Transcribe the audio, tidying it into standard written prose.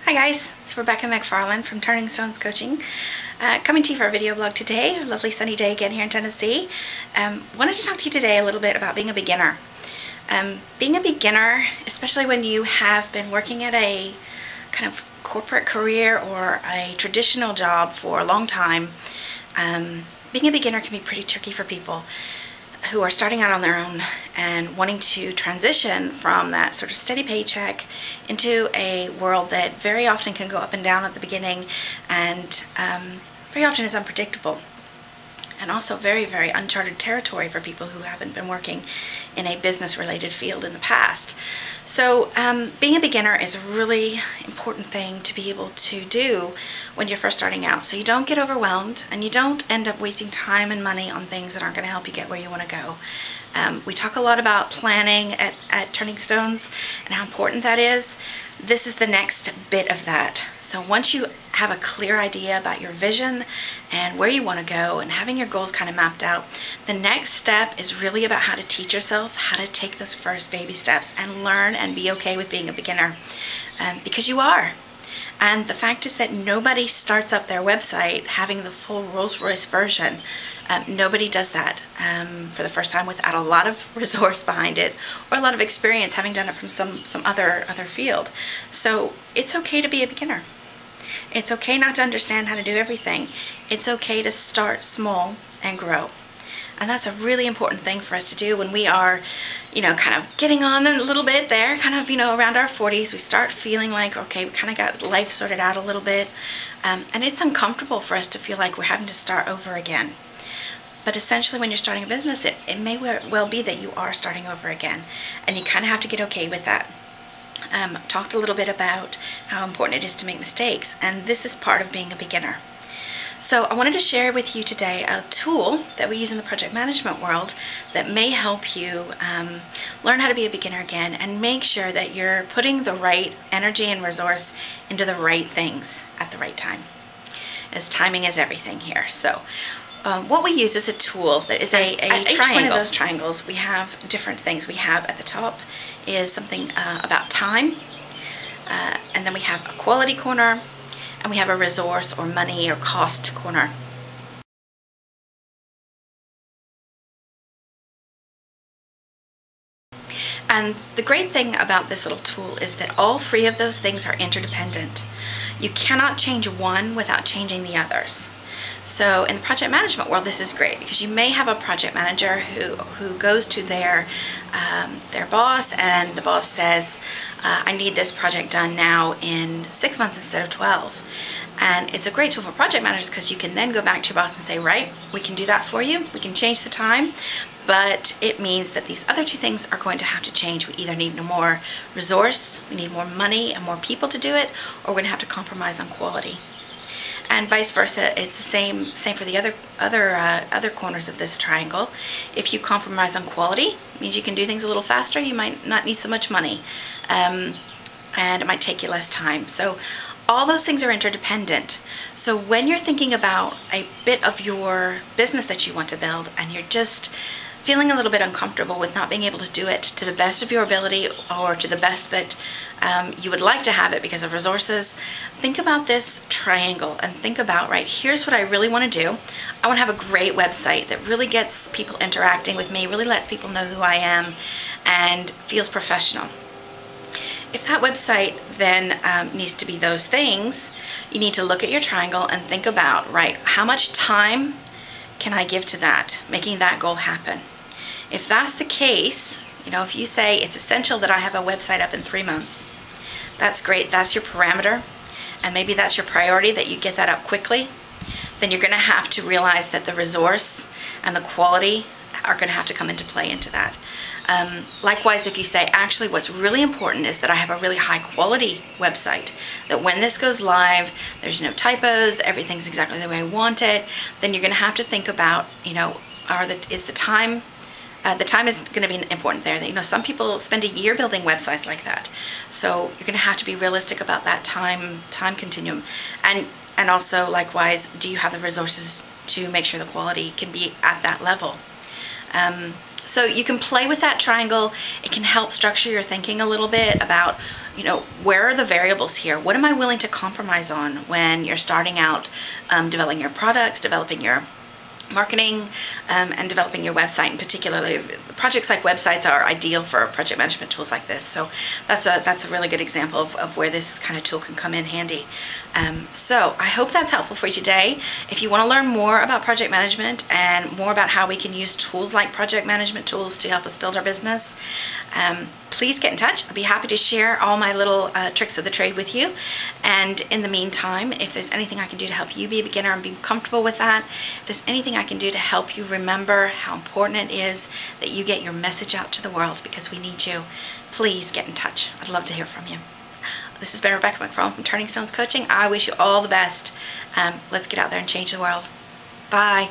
Hi guys, it's Rebecca McFarland from Turning Stones Coaching. Coming to you for a video blog today. A lovely sunny day again here in Tennessee. Wanted to talk to you today a little bit about being a beginner. Being a beginner, especially when you have been working at a kind of corporate career or a traditional job for a long time, being a beginner can be pretty tricky for people who are starting out on their own and wanting to transition from that sort of steady paycheck into a world that very often can go up and down at the beginning and very often is unpredictable, and also very, very uncharted territory for people who haven't been working in a business-related field in the past. So being a beginner is a really important thing to be able to do when you're first starting out, so you don't get overwhelmed and you don't end up wasting time and money on things that aren't going to help you get where you want to go. We talk a lot about planning at Turning Stones and how important that is. This is the next bit of that. So once you have a clear idea about your vision and where you want to go and having your goals kind of mapped out, the next step is really about how to teach yourself how to take those first baby steps and learn and be okay with being a beginner, because you are. And the fact is that nobody starts up their website having the full Rolls-Royce version. Nobody does that for the first time without a lot of resource behind it or a lot of experience having done it from some other field. So it's okay to be a beginner. It's okay not to understand how to do everything. It's okay to start small and grow. And that's a really important thing for us to do when we are, kind of getting on a little bit there, kind of, around our 40s. We start feeling like, okay, we kind of got life sorted out a little bit. And it's uncomfortable for us to feel like we're having to start over again. But essentially, when you're starting a business, it may well be that you are starting over again. And you kind of have to get okay with that. Talked a little bit about how important it is to make mistakes. And this is part of being a beginner. So I wanted to share with you today a tool that we use in the project management world that may help you learn how to be a beginner again and make sure that you're putting the right energy and resource into the right things at the right time, as timing is everything here. So what we use is a tool that is a triangle. Each one of those triangles, we have different things. We have at the top is something about time, and then we have a quality corner, and we have a resource or money or cost corner. And the great thing about this little tool is that all three of those things are interdependent. You cannot change one without changing the others. So in the project management world, this is great because you may have a project manager who goes to their boss, and the boss says, I need this project done now in 6 months instead of 12. And it's a great tool for project managers because you can then go back to your boss and say, right, we can do that for you. We can change the time, but it means that these other two things are going to have to change. We either need more resource, we need more money and more people to do it, or we're going to have to compromise on quality. And vice versa, it's the same for the other corners of this triangle. If you compromise on quality, it means you can do things a little faster. You might not need so much money, and it might take you less time. So all those things are interdependent. So when you're thinking about a bit of your business that you want to build and you're just feeling a little bit uncomfortable with not being able to do it to the best of your ability or to the best that you would like to have it because of resources, think about this triangle and think about, right, here's what I really want to do. I want to have a great website that really gets people interacting with me, really lets people know who I am and feels professional. If that website then needs to be those things, you need to look at your triangle and think about, right, how much time can I give to that, making that goal happen? If that's the case, if you say it's essential that I have a website up in 3 months, that's great, that's your parameter, and maybe that's your priority that you get that up quickly, then you're going to have to realize that the resource and the quality are going to have to come into play into that. Likewise, if you say, actually what's really important is that I have a really high quality website, that when this goes live, there's no typos, everything's exactly the way I want it, then you're going to have to think about, is the time is going to be important there. Some people spend a year building websites like that. So you're going to have to be realistic about that time continuum. And also, likewise, do you have the resources to make sure the quality can be at that level? So you can play with that triangle. It can help structure your thinking a little bit about, you know, where are the variables here? What am I willing to compromise on when you're starting out developing your products, developing your marketing, and developing your website? And particularly projects like websites are ideal for project management tools like this. So that's a really good example of where this kind of tool can come in handy. So I hope that's helpful for you today. If you want to learn more about project management and more about how we can use tools like project management tools to help us build our business, please get in touch. I'd be happy to share all my little tricks of the trade with you. And in the meantime, if there's anything I can do to help you be a beginner and be comfortable with that, if there's anything I can do to help you remember how important it is that you get your message out to the world, because we need you, please get in touch. I'd love to hear from you. This has been Rebecca McFarland from Turning Stones Coaching. I wish you all the best. Let's get out there and change the world. Bye.